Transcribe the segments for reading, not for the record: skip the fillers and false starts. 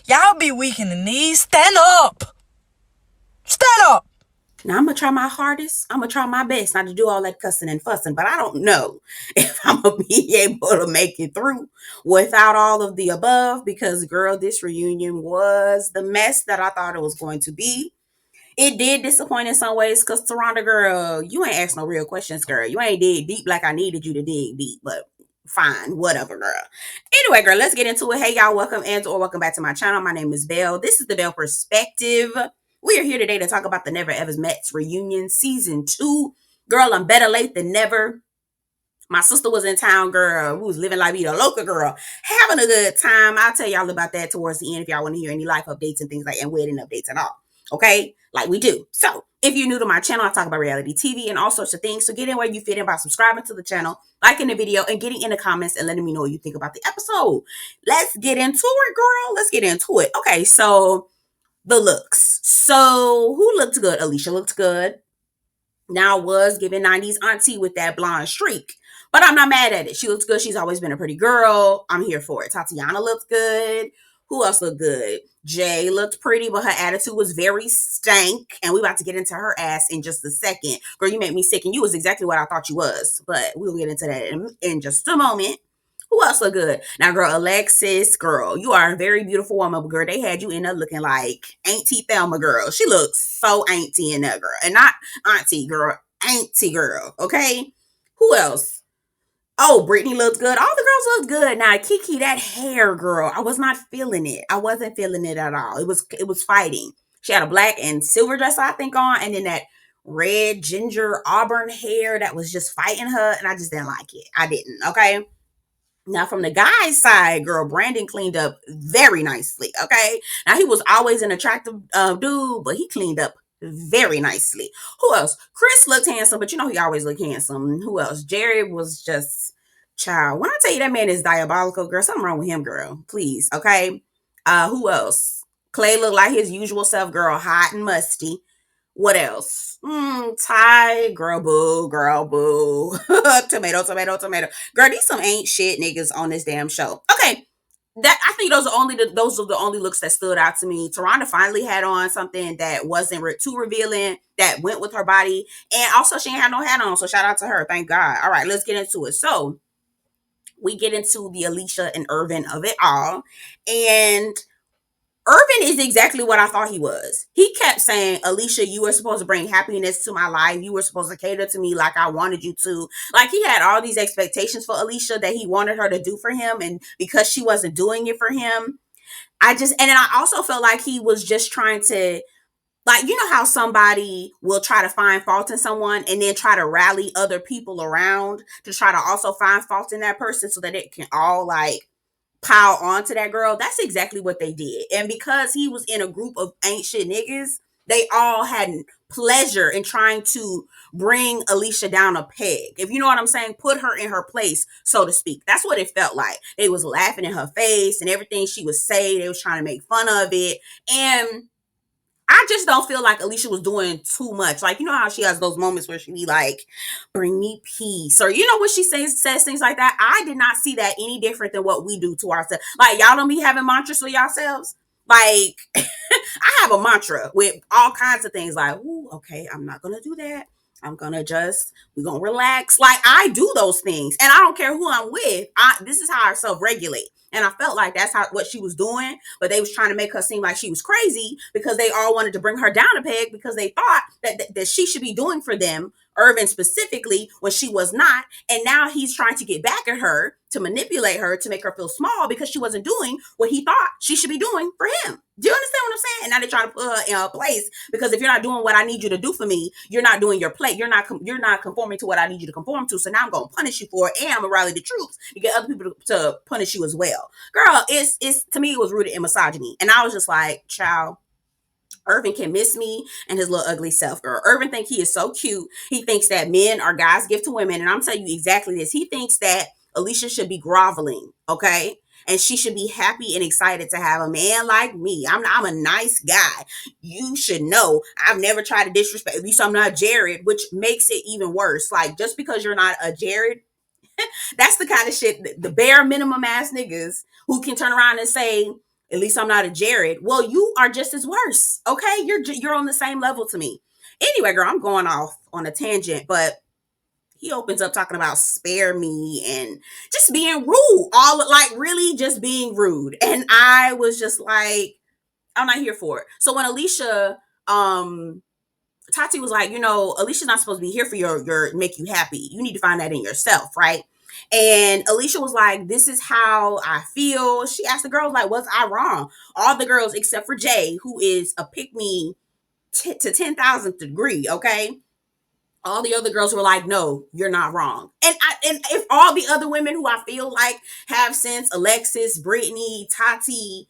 Y'all be weak in the knees. Stand up. Stand up. Now I'm gonna try my hardest. I'm gonna try my best not to do all that cussing and fussing, but I don't know if I'm gonna be able to make it through without all of the above because girl, this reunion was the mess that I thought it was going to be. It did disappoint in some ways because Taronda, girl, you ain't asked no real questions, girl. You ain't dig deep like I needed you to dig deep, but fine, whatever, girl. Anyway, girl, let's get into it. Hey, y'all, welcome and or welcome back to my channel. My name is Belle. This is the Belle Perspective. We are here today to talk about the Never Ever Met's reunion season 2. Girl, I'm better late than never. My sister was in town, girl. We was living like vida loca, girl. Having a good time. I'll tell y'all about that towards the end if y'all want to hear any life updates and things like and wedding updates and all. Okay? Like we do. So, if you're new to my channel, I talk about reality TV and all sorts of things. So get in where you fit in by subscribing to the channel, liking the video, and getting in the comments and letting me know what you think about the episode. Let's get into it, girl. Let's get into it. Okay, so the looks. So, who looked good? Alicia looked good. Now was giving 90s auntie with that blonde streak. But I'm not mad at it. She looks good. She's always been a pretty girl. I'm here for it. Tatiana looked good. Who else looked good? Jay looked pretty, but her attitude was very stank. And we about to get into her ass in just a second. Girl, you made me sick, and you was exactly what I thought you was. But we'll get into that in just a moment. Who else look good? Now, girl, Alexis, girl, you are a very beautiful woman, but girl, they had you in there looking like Auntie Thelma, girl. She looks so auntie in that, girl. And not auntie, girl, auntie, girl, okay? Who else? Oh, Britney looked good. All the girls looked good. Now, Kiki, that hair, girl, I was not feeling it. I wasn't feeling it at all. It was fighting. She had a black and silver dress, I think, on, and then that red ginger auburn hair that was just fighting her, and I just didn't like it. I didn't, okay? Now, from the guy's side, girl, Brandon cleaned up very nicely. Okay. Now, he was always an attractive dude, but he cleaned up very nicely. Who else? Chris looked handsome, but you know he always looked handsome. Who else? Jared was just child. When I tell you that man is diabolical, girl, something wrong with him, girl. Please. Okay. Who else? Clay looked like his usual self, girl, hot and musty. What else? Ty, girl, boo, girl, boo. Tomato, tomato, tomato. Girl, these some ain't shit niggas on this damn show. Okay, that I think those are the only looks that stood out to me. Taronda finally had on something that wasn't too revealing, that went with her body, and also she ain't had no hat on. So shout out to her. Thank God. All right, let's get into it. So we get into the Alicia and Irvin of it all, and Irvin is exactly what I thought he was. He kept saying, Alicia, you were supposed to bring happiness to my life. You were supposed to cater to me like I wanted you to. Like he had all these expectations for Alicia that he wanted her to do for him. And because she wasn't doing it for him, and then I also felt like he was just trying to, like, you know how somebody will try to find fault in someone and then try to rally other people around to try to also find fault in that person so that it can all like pile onto that girl. That's exactly what they did. And because he was in a group of ain't shit niggas, they all had pleasure in trying to bring Alicia down a peg. If you know what I'm saying, put her in her place, so to speak. That's what it felt like. They was laughing in her face and everything she would say, they was trying to make fun of it. And I just don't feel like Alicia was doing too much. Like, you know how she has those moments where she be like, bring me peace. Or, you know, when she says things like that. I did not see that any different than what we do to ourselves. Like, y'all don't be having mantras for yourselves. Like, I have a mantra with all kinds of things. Like, ooh, okay, I'm not going to do that. We're going to relax. Like, I do those things. And I don't care who I'm with. This is how I self-regulate. And I felt like that's what she was doing, but they was trying to make her seem like she was crazy because they all wanted to bring her down a peg because they thought that she should be doing for them, Irvin specifically, when she was not. And now he's trying to get back at her to manipulate her to make her feel small because she wasn't doing what he thought she should be doing for him. Do you understand what I'm saying? And now they're trying to put her in a place because if you're not doing what I need you to do for me, you're not doing your plate. You're not conforming to what I need you to conform to. So now I'm gonna punish you for it, and I'm gonna rally the troops to get other people to punish you as well. Girl, it's to me it was rooted in misogyny, and I was just like, child. Irvin can miss me and his little ugly self, girl. Irvin think he is so cute. He thinks that men are God's gift to women. And I'm telling you exactly this. He thinks that Alicia should be groveling, okay? And she should be happy and excited to have a man like me. I'm a nice guy. You should know I've never tried to disrespect. At least I'm not Jared, which makes it even worse. Like, just because you're not a Jared, that's the kind of shit, the bare minimum ass niggas who can turn around and say, At least I'm not a Jared. Well, you are just as worse. Okay, you're on the same level to me. Anyway, girl, I'm going off on a tangent, but he opens up talking about spare me and just being rude, all like really just being rude. And I was just like, I'm not here for it. So when Alicia, Tati was like, Alicia's not supposed to be here for your make you happy. You need to find that in yourself, right? And Alicia was like, this is how I feel. She asked the girls, like, was I wrong? All the girls except for Jay, who is a pick me to 10,000th degree, okay? All the other girls were like, no, you're not wrong. And if all the other women who I feel like have sense, Alexis, Brittany, Tati,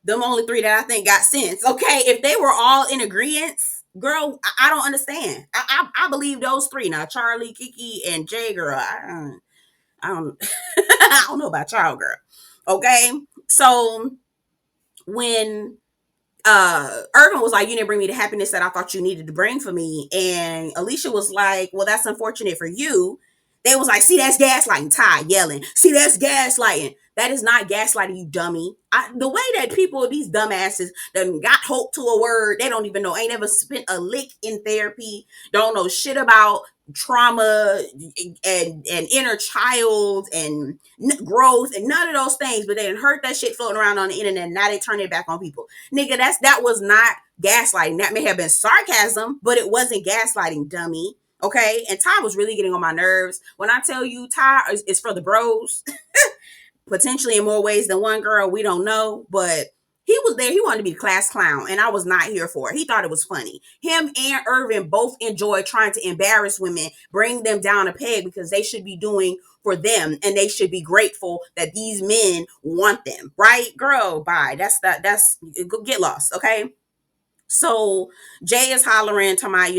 them only three that I think got sense, okay? If they were all in agreement, girl, I don't understand. I believe those three. Now, Charlie, Kiki, and Jay, girl, I don't I don't know about y'all, girl. Okay? So when Irvin was like, you didn't bring me the happiness that I thought you needed to bring for me. And Alicia was like, well, that's unfortunate for you. They was like, see, that's gaslighting. Ty yelling, see, that's gaslighting. That is not gaslighting, you dummy. The way that people, these dumbasses, that got hope to a word, they don't even know, ain't ever spent a lick in therapy, don't know shit about trauma and inner child and growth and none of those things, but they heard that shit floating around on the internet and now they turn it back on people. Nigga, that was not gaslighting. That may have been sarcasm, but it wasn't gaslighting, dummy. Okay? And Ty was really getting on my nerves. When I tell you Ty is for the bros, potentially in more ways than one, girl, we don't know, but he was there. He wanted to be the class clown, and I was not here for it. He thought it was funny. Him and Irvin both enjoy trying to embarrass women, bring them down a peg because they should be doing for them, and they should be grateful that these men want them, right? Girl, bye. That's get lost, okay? So Jay is hollering to my, he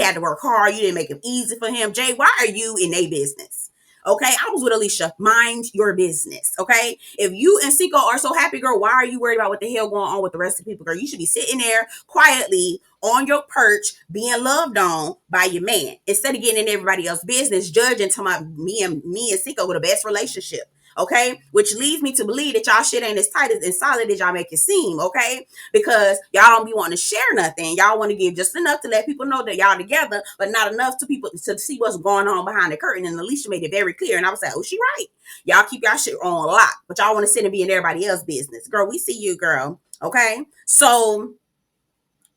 had to work hard. You didn't make it easy for him. Jay, why are you in a business? Okay, I was with Alicia. Mind your business. Okay, if you and Cinco are so happy, girl, why are you worried about what the hell going on with the rest of the people, girl? You should be sitting there quietly on your perch, being loved on by your man, instead of getting in everybody else's business, judging to me and Cinco with the best relationship. Okay, which leads me to believe that y'all shit ain't as tight and solid as y'all make it seem. Okay, because y'all don't be wanting to share nothing. Y'all want to give just enough to let people know that y'all together, but not enough to people to see what's going on behind the curtain. And Alicia made it very clear. And I was like, oh, she right. Y'all keep y'all shit on lock, but y'all want to sit and be in everybody else's business. Girl, we see you, girl. Okay, so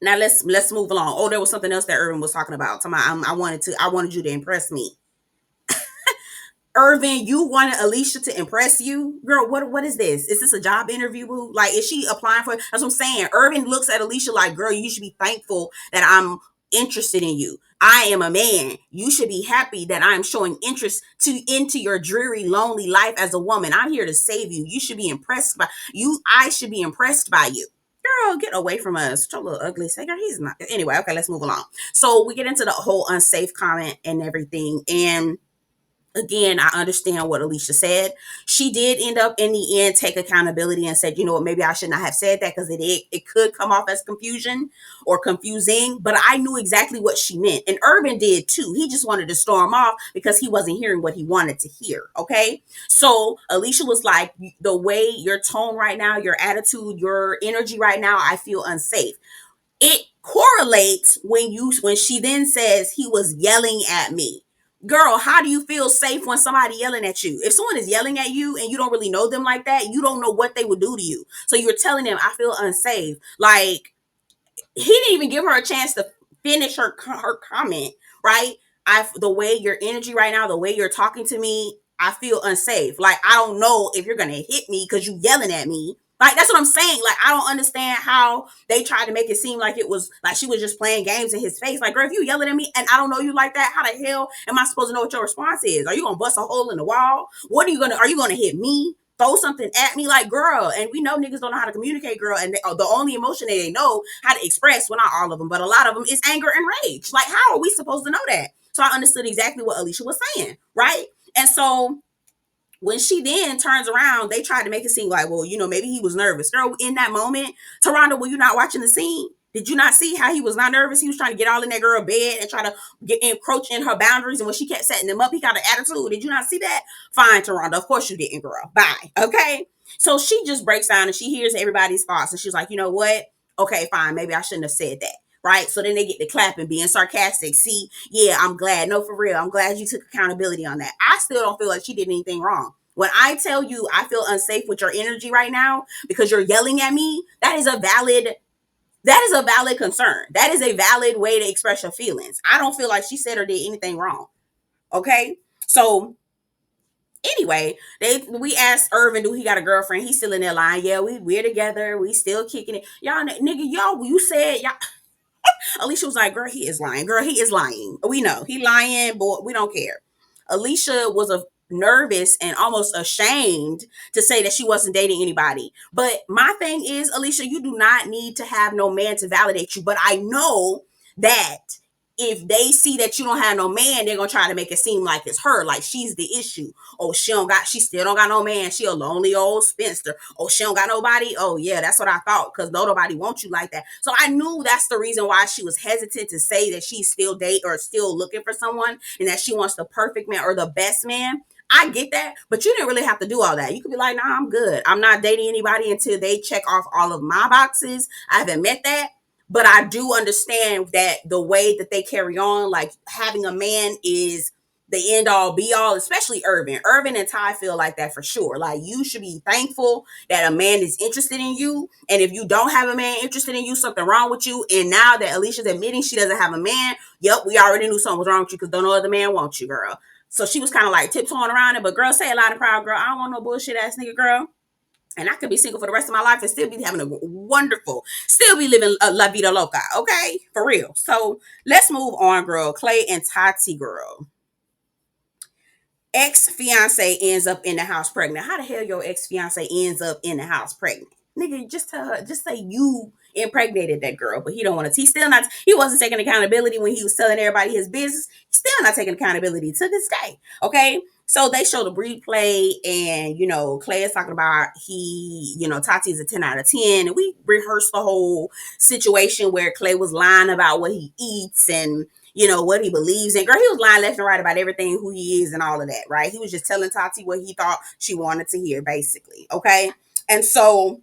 now let's move along. Oh, there was something else that Irvin was talking about. I wanted you to impress me. Irvin, you wanted Alicia to impress you? Girl, what is this? Is this a job interview? Like, is she applying for? That's what I'm saying. Irvin looks at Alicia like, girl, you should be thankful that I'm interested in you. I am a man. You should be happy that I'm showing interest into your dreary, lonely life as a woman. I'm here to save you. You should be impressed by you. I should be impressed by you. Girl, get away from us. Your little ugly singer. He's not. Anyway, okay, let's move along. So we get into the whole unsafe comment and everything. And again, I understand what Alicia said. She did end up in the end take accountability and said, you know what, maybe I should not have said that because it could come off as confusion or confusing, but I knew exactly what she meant. And Irvin did too. He just wanted to storm off because he wasn't hearing what he wanted to hear. Okay. So Alicia was like, the way your tone right now, your attitude, your energy right now, I feel unsafe. It correlates when she then says he was yelling at me. Girl, how do you feel safe when somebody yelling at you? If someone is yelling at you and you don't really know them like that, you don't know what they would do to you. So you're telling them, I feel unsafe. Like, he didn't even give her a chance to finish her comment, right? The way your energy right now, the way you're talking to me, I feel unsafe. Like, I don't know if you're gonna hit me because you yelling at me. Like, that's what I'm saying. Like, I don't understand how they tried to make it seem like it was like she was just playing games in his face. Like, girl, if you yelling at me and I don't know you like that, how the hell am I supposed to know what your response is? Are you gonna bust a hole in the wall? Are you gonna hit me? Throw something at me? Like, girl, and we know niggas don't know how to communicate, girl, and the only emotion they know how to express, well, not all of them, but a lot of them, is anger and rage. Like, how are we supposed to know that? So I understood exactly what Alicia was saying, right? And so when she then turns around, they tried to make it seem like, well, maybe he was nervous. Girl, in that moment, Taronda, were you not watching the scene? Did you not see how he was not nervous? He was trying to get all in that girl's bed and try to encroach in her boundaries. And when she kept setting them up, he got an attitude. Did you not see that? Fine, Taronda. Of course you didn't, girl. Bye. Okay. So she just breaks down and she hears everybody's thoughts and she's like, you know what? Okay, fine. Maybe I shouldn't have said that. Right. So then they get to clapping, being sarcastic. See, yeah, I'm glad. No, for real. I'm glad you took accountability on that. I still don't feel like she did anything wrong. When I tell you I feel unsafe with your energy right now because you're yelling at me, that is a valid concern. That is a valid way to express your feelings. I don't feel like she said or did anything wrong. Okay. So anyway, we asked Irvin, do he got a girlfriend? He's still in there lying. Yeah, we're together. We still kicking it. Y'all nigga, y'all, you said y'all. Alicia was like, girl, he is lying. Girl, he is lying. We know he lying, but we don't care. Alicia was nervous and almost ashamed to say that she wasn't dating anybody. But my thing is, Alicia, you do not need to have no man to validate you. But I know that if they see that you don't have no man, they're gonna try to make it seem like it's her, like she's the issue. Oh, she still don't got no man. She a lonely old spinster. Oh, she don't got nobody. Oh yeah, that's what I thought, because nobody wants you like that. So I knew that's the reason why she was hesitant to say that she's still date or still looking for someone and that she wants the perfect man or the best man. I get that, but you didn't really have to do all that. You could be like, nah, I'm good. I'm not dating anybody until they check off all of my boxes. I haven't met that. But I do understand that the way that they carry on, like having a man is the end all be all, especially Irvin. Irvin and Ty feel like that for sure. Like you should be thankful that a man is interested in you. And if you don't have a man interested in you, something wrong with you. And now that Alicia's admitting she doesn't have a man, yep, we already knew something was wrong with you because no other man wants you, girl. So she was kind of like tiptoeing around it. But girl, say a lot of proud, girl. I don't want no bullshit ass nigga, girl. And I could be single for the rest of my life and still be having a wonderful, still be living a la vida loca, okay? For real. So let's move on, girl. Clay and Tati, girl. Ex-fiance ends up in the house pregnant. How the hell your ex-fiance ends up in the house pregnant? Nigga, just tell her, just say you impregnated that girl, but he don't want to. He wasn't taking accountability when he was telling everybody his business. He's still not taking accountability to this day. Okay. So they show the replay, and Clay is talking about Tati is a 10 out of 10. And we rehearsed the whole situation where Clay was lying about what he eats and what he believes in. Girl, he was lying left and right about everything, who he is and all of that, right? He was just telling Tati what he thought she wanted to hear, basically. Okay. And so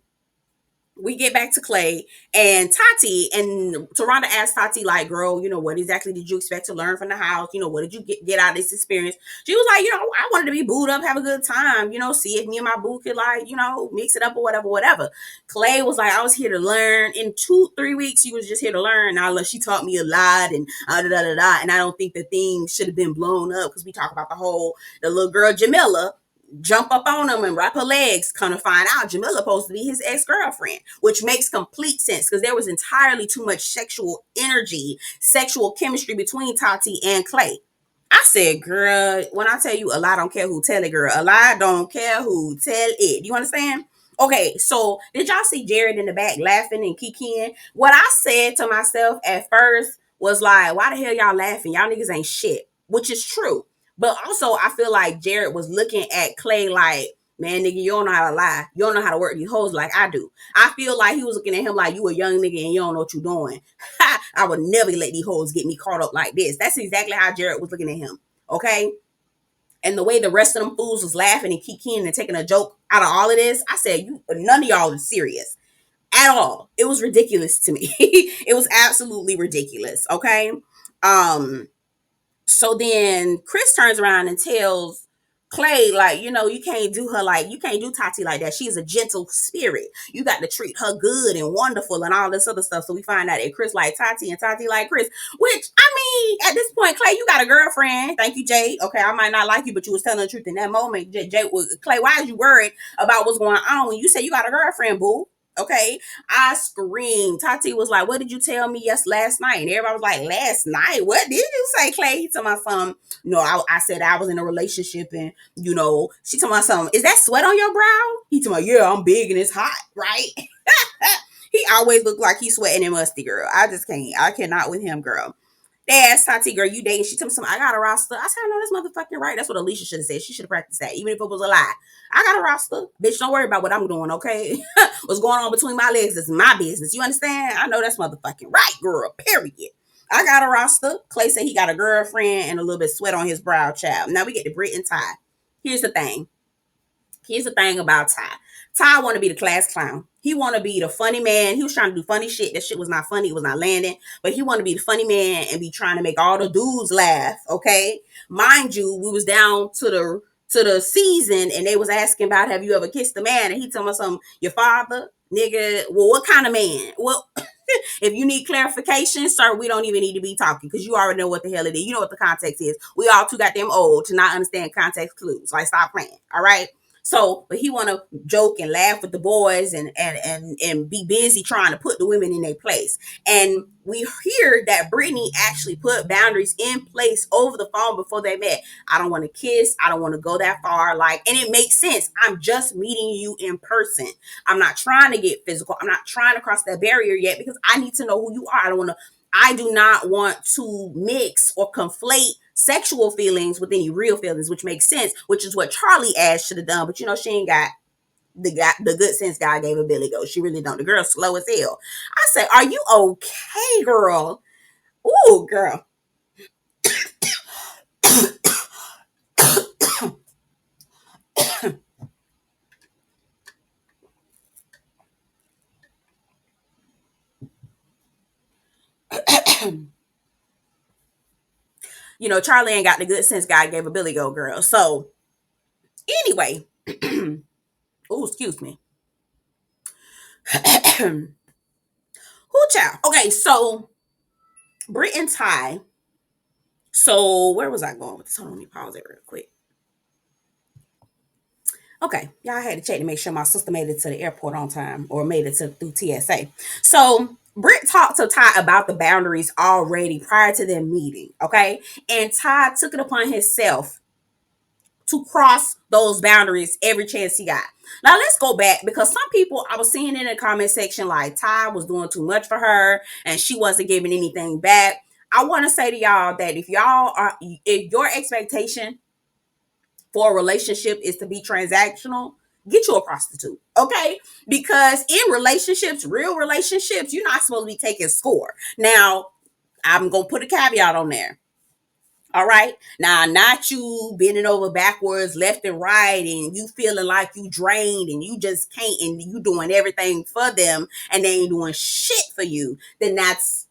we get back to Clay and Tati, and Taronda asked Tati, like, girl, what exactly did you expect to learn from the house? What did you get out of this experience? She was like, I wanted to be booed up, have a good time, see if me and my boo could, like, mix it up or whatever. Clay was like, I was here to learn. In 2-3 weeks, she was just here to learn. Now, she taught me a lot and and I don't think the thing should have been blown up because we talk about the little girl Jamila jump up on him and wrap her legs. Kind of find out Jamila supposed to be his ex-girlfriend, which makes complete sense because there was entirely too much sexual energy, sexual chemistry between Tati and Clay. I said, girl, when I tell you a lie don't care who tell it, girl, a lie don't care who tell it. You understand? Okay, so did y'all see Jared in the back laughing and kikiing? What I said to myself at first was like, why the hell y'all laughing? Y'all niggas ain't shit, which is true. But also, I feel like Jared was looking at Clay like, man, nigga, you don't know how to lie. You don't know how to work these hoes like I do. I feel like he was looking at him like, you a young nigga and you don't know what you're doing. I would never let these hoes get me caught up like this. That's exactly how Jared was looking at him. Okay? And the way the rest of them fools was laughing and kikiing and taking a joke out of all of this, I said, none of y'all are serious at all. It was ridiculous to me. It was absolutely ridiculous. Okay? So then Chris turns around and tells Clay, like, you can't do her you can't do Tati like that. She's a gentle spirit. You got to treat her good and wonderful and all this other stuff. So we find out that Chris like Tati and Tati like Chris, which, I mean, at this point, Clay, you got a girlfriend. Thank you, Jay. Okay, I might not like you, but you was telling the truth in that moment. Clay, why is you worried about what's going on when you say you got a girlfriend, boo? Okay, I screamed. Tati was like, what did you tell me last night? And everybody was like, last night? What did you say, Clay? He told my son, no, I said I was in a relationship and, she told my son, is that sweat on your brow? He told me, yeah, I'm big and it's hot, right? He always looked like he's sweating and musty, girl. I just can't. I cannot with him, girl. They asked Tati, girl, you dating? She told me something. I got a roster. I said, I know that's motherfucking right. That's what Alicia should have said. She should have practiced that, even if it was a lie. I got a roster. Bitch, don't worry about what I'm doing, okay? What's going on between my legs is my business. You understand? I know that's motherfucking right, girl. Period. I got a roster. Clay said he got a girlfriend and a little bit of sweat on his brow, child. Now we get to Brit and Ty. Here's the thing. Here's the thing about Ty. Ty want to be the class clown. He want to be the funny man. He was trying to do funny shit. That shit was not funny. It was not landing. But he want to be the funny man and be trying to make all the dudes laugh. Okay, mind you, we was down to the season and they was asking about have you ever kissed a man, and he told me something. Your father, nigga. Well, what kind of man? Well, if you need clarification, sir, we don't even need to be talking because you already know what the hell it is. You know what the context is. We all too goddamn old to not understand context clues. Like, stop playing. All right. So, but he want to joke and laugh with the boys and be busy trying to put the women in their place. And we hear that Britney actually put boundaries in place over the phone before they met. I don't want to kiss. I don't want to go that far. Like, and it makes sense. I'm just meeting you in person. I'm not trying to get physical. I'm not trying to cross that barrier yet because I need to know who you are. I do not want to mix or conflate sexual feelings with any real feelings, which makes sense, which is what Charlie Ash should have done. But she ain't got the good sense God gave a Billy Goat. She really don't. The girl's slow as hell. I say, are you okay, girl? Ooh, girl. Charlie ain't got the good sense God gave a Billy Goat, girl. So anyway, ooh, excuse me. Who child? Okay, so Brit and Ty. So where was I going with this? Hold on, let me pause it real quick. Okay, y'all had to check to make sure my sister made it to the airport on time or made it through TSA. So Britt talked to Ty about the boundaries already prior to them meeting, okay? And Ty took it upon himself to cross those boundaries every chance he got. Now let's go back because some people I was seeing in the comment section like Ty was doing too much for her and she wasn't giving anything back. I want to say to y'all that if your expectation for a relationship is to be transactional, get you a prostitute, okay? Because in relationships, real relationships, you're not supposed to be taking score. Now, I'm going to put a caveat on there. All right. Now, not you bending over backwards, left and right, and you feeling like you drained and you just can't, and you doing everything for them and they ain't doing shit for you. Then that's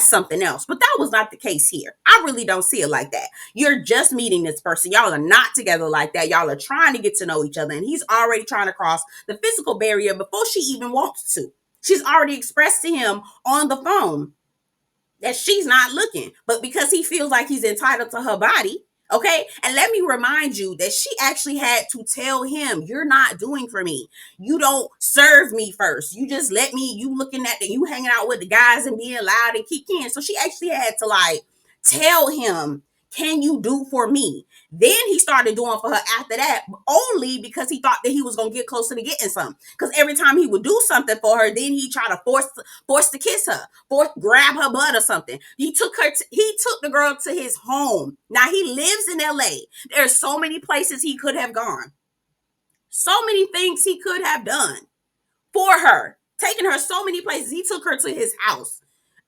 something else. But that was not the case here. I really don't see it like that. You're just meeting this person. Y'all are not together like that. Y'all are trying to get to know each other. And he's already trying to cross the physical barrier before she even wants to. She's already expressed to him on the phone that she's not looking, but because he feels like he's entitled to her body, okay? And let me remind you that she actually had to tell him, you're not doing for me. You don't serve me first. You just let me, you looking at you hanging out with the guys and being loud and kicking. So she actually had to tell him, can you do for me? Then he started doing for her after that, only because he thought that he was gonna get closer to getting something. Because every time he would do something for her, then he tried to force to kiss her, grab her butt or something. He took the girl to his home. Now he lives in LA. There's so many places he could have gone, so many things he could have done for her, taking her so many places. He took her to his house.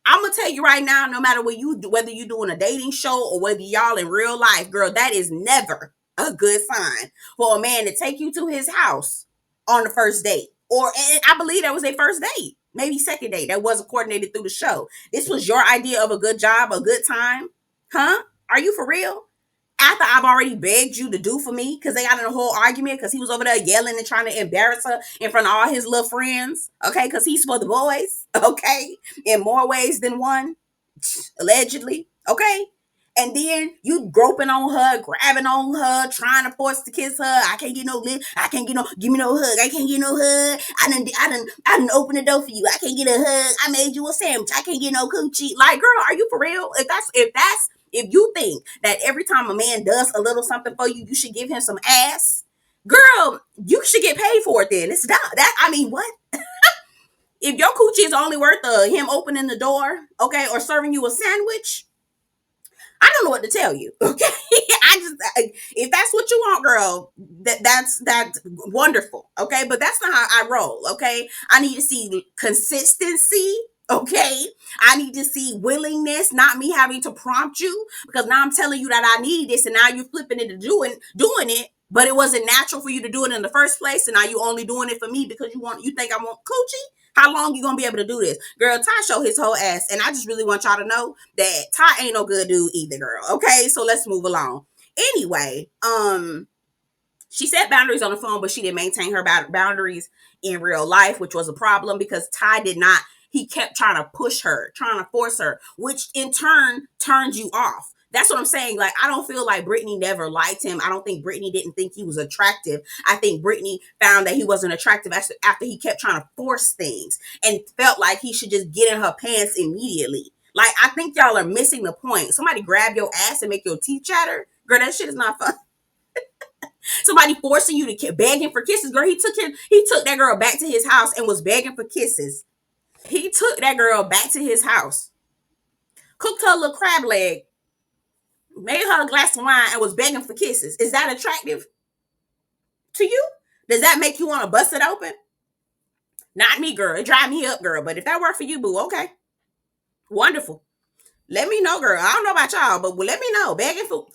I'm gonna tell you right now, no matter what you do, whether you're doing a dating show or whether y'all in real life, girl, that is never a good sign for a man to take you to his house on the first date. Or I believe that was their first date, maybe second date. That wasn't coordinated through the show. This was your idea of a good job, a good time, huh? Are you for real? After I've already begged you to do for me, because they got in a whole argument because he was over there yelling and trying to embarrass her in front of all his little friends, okay? Because he's for the boys, okay? In more ways than one, allegedly, okay? And then you groping on her, grabbing on her, trying to force to kiss her. I can't get no lip. I can't get no, give me no hug. I can't get no hug. I done open the door for you. I can't get a hug. I made you a sandwich. I can't get no coochie. Like, girl, are you for real? If you think that every time a man does a little something for you, you should give him some ass, girl, you should get paid for it then. It's not that, I mean, what? If your coochie is only worth him opening the door, okay, or serving you a sandwich, I don't know what to tell you, okay? If that's what you want, girl, that's wonderful, okay? But that's not how I roll, okay? I need to see consistency. Okay, I need to see willingness, not me having to prompt you, because now I'm telling you that I need this, and now you're flipping it to doing it. but it wasn't natural for you to do it in the first place, and now you only doing it for me because you think I want coochie. How long you gonna be able to do this? Girl, Ty showed his whole ass, and I just really want y'all to know that Ty ain't no good dude either, girl. Okay, so let's move along. Anyway, she set boundaries on the phone, but she didn't maintain her boundaries in real life, which was a problem because Ty did not. He kept trying to push her, trying to force her, which in turn turns you off. That's what I'm saying. Like, I don't feel like Britney never liked him. I don't think Britney didn't think he was attractive. I think Britney found that he wasn't attractive after he kept trying to force things and felt like he should just get in her pants immediately. Like, I think y'all are missing the point. Somebody grab your ass and make your teeth chatter. Girl, that shit is not fun. Somebody forcing you to keep begging for kisses. Girl, he took that girl back to his house and was begging for kisses. He took that girl back to his house, cooked her a little crab leg, made her a glass of wine, and was begging for kisses. Is that attractive to you? Does that make you want to bust it open? Not me, girl. It drive me up, girl. But if that worked for you, boo, okay. Wonderful. Let me know, girl. I don't know about y'all, but let me know. Begging for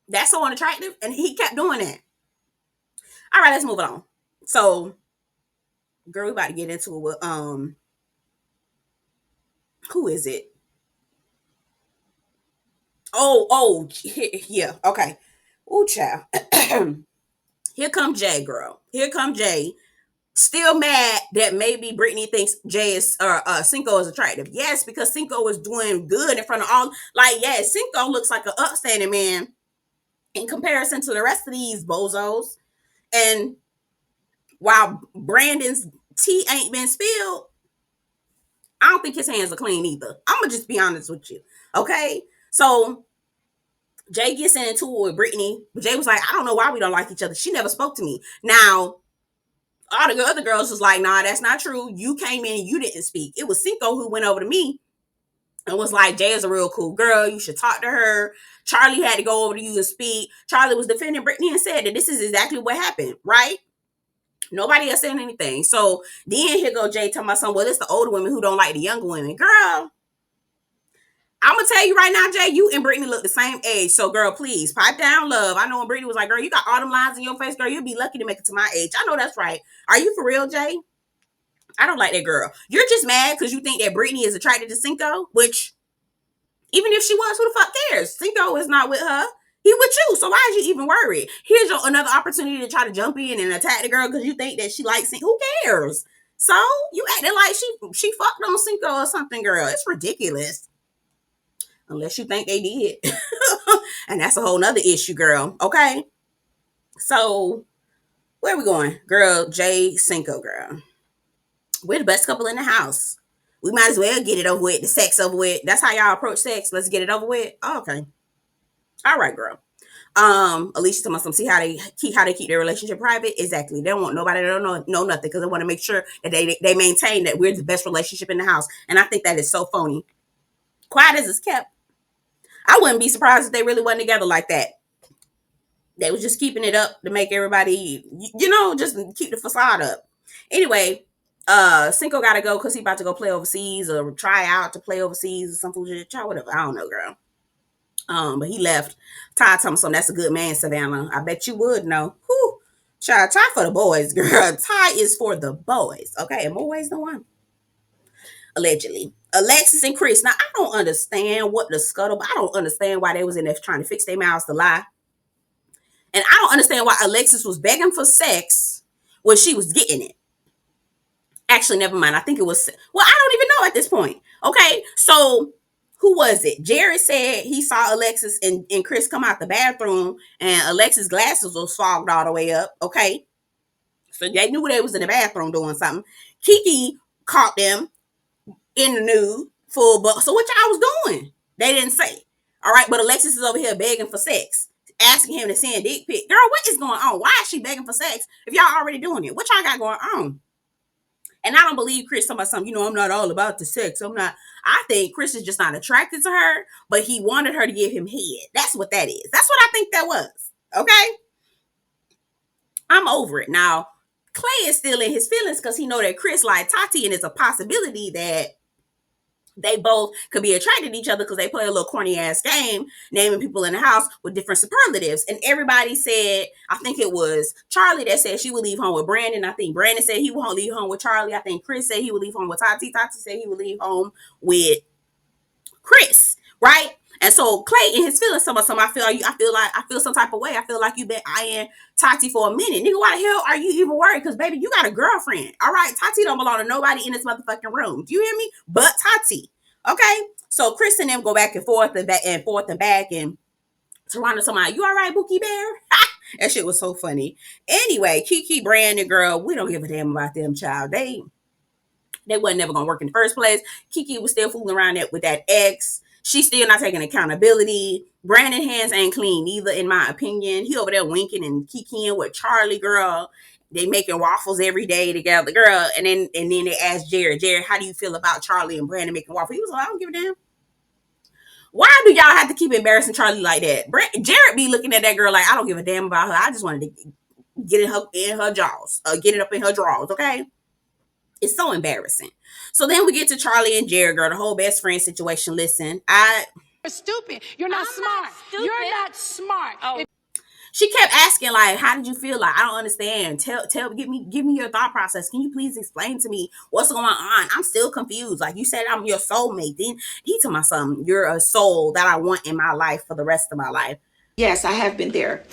that's so unattractive. And he kept doing that. All right, let's move on. So, girl, we about to get into it with who is it? Yeah, okay. Ooh, child. Here come Jay, girl. Here come Jay. Still mad that maybe Britney thinks Jay is Cinco is attractive. Yes, because Cinco is doing good in front of all. Like, yes, Cinco looks like an upstanding man in comparison to the rest of these bozos. And while Brandon's tea ain't been spilled, I don't think his hands are clean either. I'm gonna just be honest with you. Okay, so Jay gets into it with Britney. Jay was like, I don't know why we don't like each other. She never spoke to me. Now, all the other girls was like, nah, that's not true. You came in and you didn't speak. It was Cinco who went over to me and was like, Jay is a real cool girl. You should talk to her. Charlie had to go over to you and speak. Charlie was defending Britney and said that this is exactly what happened, right? Nobody else saying anything. So then here go Jay talking about something. Well, it's the older women who don't like the younger women. Girl, I'm gonna tell you right now, Jay, you and Britney look the same age. So, girl, please pipe down, love. I know when Britney was like, girl, you got all them lines in your face, girl. You'll be lucky to make it to my age. I know that's right. Are you for real, Jay? I don't like that girl. You're just mad because you think that Britney is attracted to Cinco, which even if she was, who the fuck cares? Cinco is not with her. He with you. So why is you even worried? Here's another opportunity to try to jump in and attack the girl because you think that she likes Cinco. Who cares? So you acting like she fucked on Cinco or something, girl. It's ridiculous. Unless you think they did. And that's a whole nother issue, girl. Okay. So where are we going? Girl, Jay Cinco, girl. We're the best couple in the house. We might as well get it over with. The sex over with. That's how y'all approach sex. Let's get it over with. Oh, okay. All right, girl. Alicia told me see how they keep their relationship private. Exactly. They don't want nobody to know nothing because they want to make sure that they maintain that we're the best relationship in the house. And I think that is so phony. Quiet as it's kept. I wouldn't be surprised if they really wasn't together like that. They was just keeping it up to make everybody, just keep the facade up. Anyway, Cinco gotta go because he about to go play overseas or try out to play overseas or something. Whatever. I don't know, girl. But he left. Ty told me something. That's a good man, Savannah. I bet you would know. Whew. Child, Ty for the boys, girl. Ty is for the boys. Okay, and more ways than one. Allegedly. Alexis and Chris. Now, I don't understand what the scuttle. I don't understand why they was in there trying to fix their mouths to lie. And I don't understand why Alexis was begging for sex when she was getting it. Actually, never mind. I think it was, well, I don't even know at this point. Okay, so who was it? Jared said he saw Alexis and Chris come out the bathroom and Alexis' glasses was fogged all the way up. Okay, so they knew they was in the bathroom doing something. Kiki caught them in the nude full butt. So what y'all was doing? They didn't say. All right, but Alexis is over here begging for sex, asking him to send dick pic. Girl, what is going on? Why is she begging for sex if y'all already doing it? What y'all got going on? And I don't believe Chris talking about something, I'm not all about the sex. I think Chris is just not attracted to her, but he wanted her to give him head. That's what that is. That's what I think that was. Okay? I'm over it. Now, Clay is still in his feelings because he know that Chris like Tati and it's a possibility that they both could be attracted to each other because they play a little corny ass game naming people in the house with different superlatives. And everybody said, I think it was Charlie that said she would leave home with Brandon. I think Brandon said he won't leave home with Charlie. I think Chris said he would leave home with Tati. Tati said he would leave home with Chris, right? And so Clay in his feelings, some I feel some type of way. I feel like you've been eyeing Tati for a minute. Nigga, why the hell are you even worried? Because baby, you got a girlfriend. All right. Tati don't belong to nobody in this motherfucking room. Do you hear me? But Tati. Okay. So Chris and them go back and forth and back and forth and back, and Toronto somebody, you all right, Bookie Bear? That shit was so funny. Anyway, Kiki, Brandon, girl, we don't give a damn about them, child. They wasn't never gonna work in the first place. Kiki was still fooling around with that ex. She's still not taking accountability. Brandon hands ain't clean either, in my opinion. He over there winking and kikiing with Charlie, girl. They making waffles every day together, girl. And then they asked Jared, how do you feel about Charlie and Brandon making waffles? He was like, I don't give a damn. Why do y'all have to keep embarrassing Charlie like that? Jared be looking at that girl like, I don't give a damn about her. I just wanted to get in her jaws, get it up in her drawers, okay? It's so embarrassing. So then we get to Charlie and Jared, girl, the whole best friend situation. Listen, You're stupid. You're not smart. You're not smart. Oh. She kept asking, like, how did you feel? Like, I don't understand. Give me your thought process. Can you please explain to me what's going on? I'm still confused. Like, you said I'm your soulmate. Then he told my son, you're a soul that I want in my life for the rest of my life. Yes, I have been there.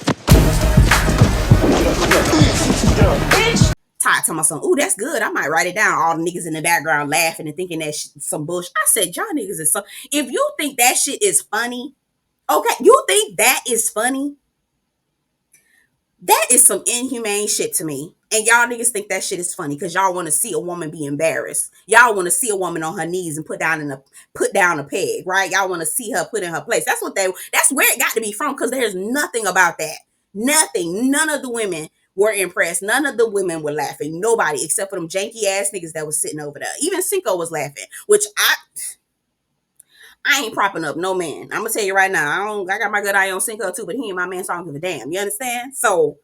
Ty told my son, ooh, that's good. I might write it down. All the niggas in the background laughing and thinking that some bullshit. I said, y'all niggas is so. If you think that shit is funny, okay, you think that is funny? That is some inhumane shit to me. And y'all niggas think that shit is funny because y'all want to see a woman be embarrassed. Y'all want to see a woman on her knees and put down a peg, right? Y'all want to see her put in her place. That's where it got to be from, because there's nothing about that. Nothing. None of the women were impressed. None of the women were laughing. Nobody, except for them janky ass niggas that was sitting over there. Even Cinco was laughing, which I ain't propping up no man. I'm gonna tell you right now. I got my good eye on Cinco too, but he ain't my man, so I don't give a damn. You understand? So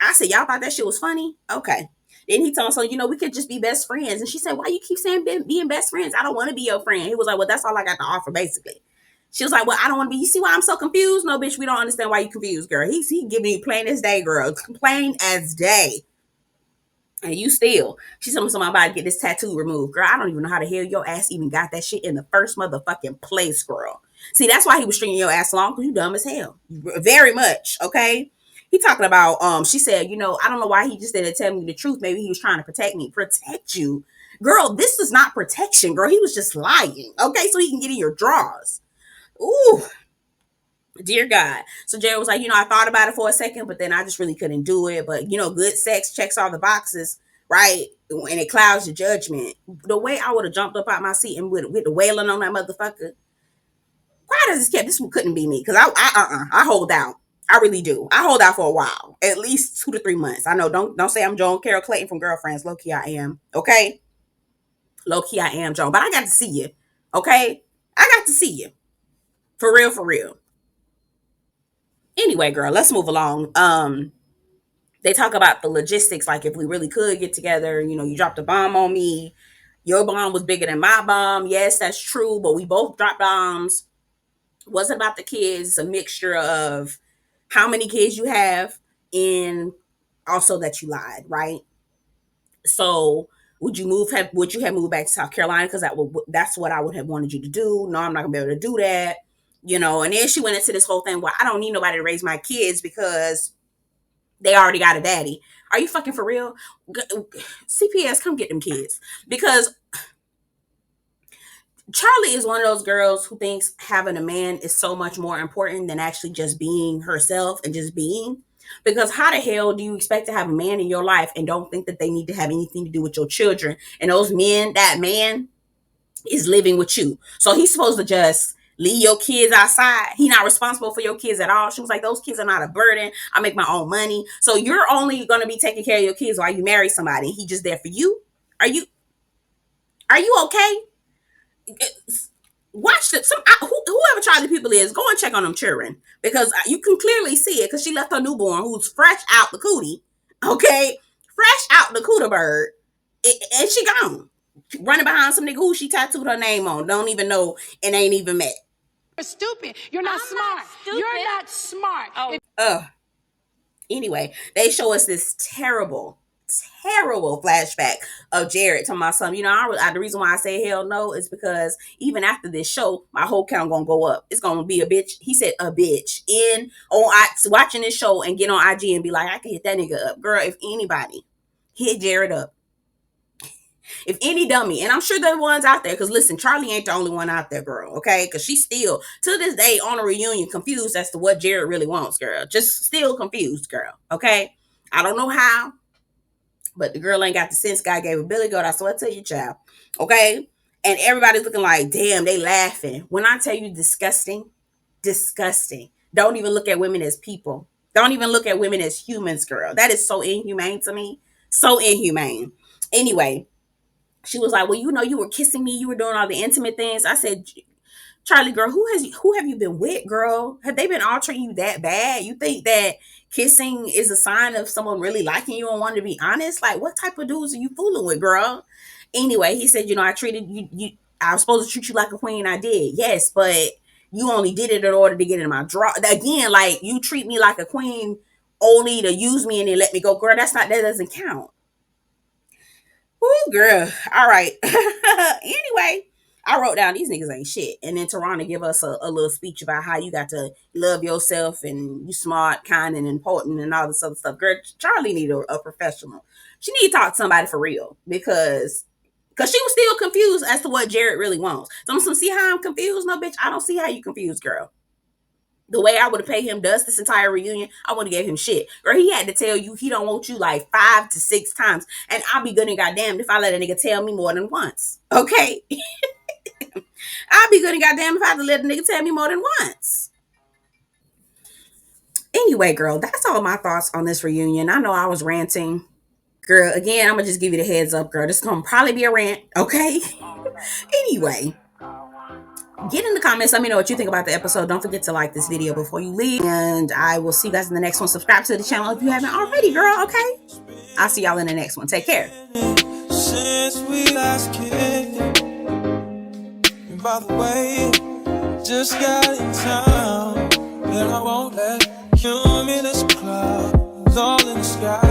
I said, y'all thought that shit was funny? Okay. Then he told me, so, we could just be best friends. And she said, why you keep saying being best friends? I don't want to be your friend. He was like, well, that's all I got to offer, basically. She was like, well, I don't want to be. You see why I'm so confused? No, bitch, we don't understand why you confused, girl. He giving you plain as day, girl. Plain as day. And you still. She told me, so I'm about to get this tattoo removed. Girl, I don't even know how the hell your ass even got that shit in the first motherfucking place, girl. See, that's why he was stringing your ass along, because you dumb as hell. Very much, okay? He talking about, she said, I don't know why he just didn't tell me the truth. Maybe he was trying to protect me. Protect you? Girl, this is not protection, girl. He was just lying, okay? So he can get in your drawers. Ooh. Dear God. So Jared was like, I thought about it for a second, but then I just really couldn't do it. But, good sex checks all the boxes, right? And it clouds your judgment. The way I would have jumped up out my seat and with the wailing on that motherfucker. Why does this couldn't be me? Because I hold out. I really do. I hold out for a while, at least 2 to 3 months. I know. Don't say I'm Joan Carol Clayton from Girlfriends. Low key, I am. Okay. Low key, I am Joan, but I got to see you. Okay. I got to see you. For real, for real. Anyway, girl, let's move along. They talk about the logistics, like if we really could get together. You dropped a bomb on me. Your bomb was bigger than my bomb. Yes, that's true, but we both dropped bombs. Wasn't about the kids. A mixture of how many kids you have, and also that you lied, right? So would you have moved back to South Carolina? Because that's what I would have wanted you to do. No, I'm not gonna be able to do that. And then she went into this whole thing, well, I don't need nobody to raise my kids because they already got a daddy. Are you fucking for real? CPS, come get them kids. Because Charlie is one of those girls who thinks having a man is so much more important than actually just being herself and just being. Because how the hell do you expect to have a man in your life and don't think that they need to have anything to do with your children? And that man is living with you. So he's supposed to just leave your kids outside. He's not responsible for your kids at all. She was like, those kids are not a burden. I make my own money. So you're only going to be taking care of your kids while you marry somebody. He just there for you. Are you okay? Watch them. Whoever Charlie people is, go and check on them children, because you can clearly see it, because she left her newborn, who's fresh out the cootie, okay, fresh out the cooter bird, and she gone. running behind some nigga who she tattooed her name on. Don't even know and ain't even met. You're stupid. You're not smart. You're not smart. Anyway, they show us this terrible flashback of Jared to my son. You know, the reason why I say hell no is because even after this show, my whole count gonna go up. It's gonna be a bitch. He said a bitch watching this show and get on IG and be like, I can hit that nigga up. Girl, if anybody hit Jared up, if any dummy, and I'm sure there are ones out there, because listen, Charlie ain't the only one out there, girl, okay? Because she's still, to this day, on a reunion, confused as to what Jared really wants, girl. Just still confused, girl, okay? I don't know how, but the girl ain't got the sense God gave her. Billy Goat, I swear to you, child, okay? And everybody's looking like, damn, they laughing. When I tell you disgusting, disgusting. Don't even look at women as people. Don't even look at women as humans, girl. That is so inhumane to me. So inhumane. Anyway, she was like, well, you know, you were kissing me. You were doing all the intimate things. I said, Charlie, girl, who have you been with, girl? Have they been altering you that bad? You think that kissing is a sign of someone really liking you and wanting to be honest? Like, what type of dudes are you fooling with, girl? Anyway, he said, you know, I treated you, I was supposed to treat you like a queen. I did. Yes, but you only did it in order to get in my draw. Again, like, you treat me like a queen only to use me and then let me go. Girl, that doesn't count. Ooh, girl. All right. Anyway, I wrote down these niggas ain't shit. And then Tarana give us a little speech about how you got to love yourself and you smart, kind, and important and all this other stuff. Girl, Charlie need a professional. She need to talk to somebody for real because she was still confused as to what Jared really wants. So I'm going to see how I'm confused. No, bitch, I don't see how you confused, girl. The way I would have paid him dust this entire reunion, I would have gave him shit. Girl, he had to tell you he don't want you like 5 to 6 times. And I'll be good and goddamned if I let a nigga tell me more than once. Okay? I'll be good and goddamn if I have to let a nigga tell me more than once. Anyway, girl, that's all my thoughts on this reunion. I know I was ranting. Girl, again, I'm going to just give you the heads up, girl. This is going to probably be a rant, okay? Anyway, get in the comments. Let me know what you think about the episode. Don't forget to like this video before you leave. And I will see you guys in the next one. Subscribe to the channel if you haven't already, girl, okay? I'll see y'all in the next one. Take care. Since we last kicked, by the way, just got in town, and I won't let cumulus clouds all in the sky.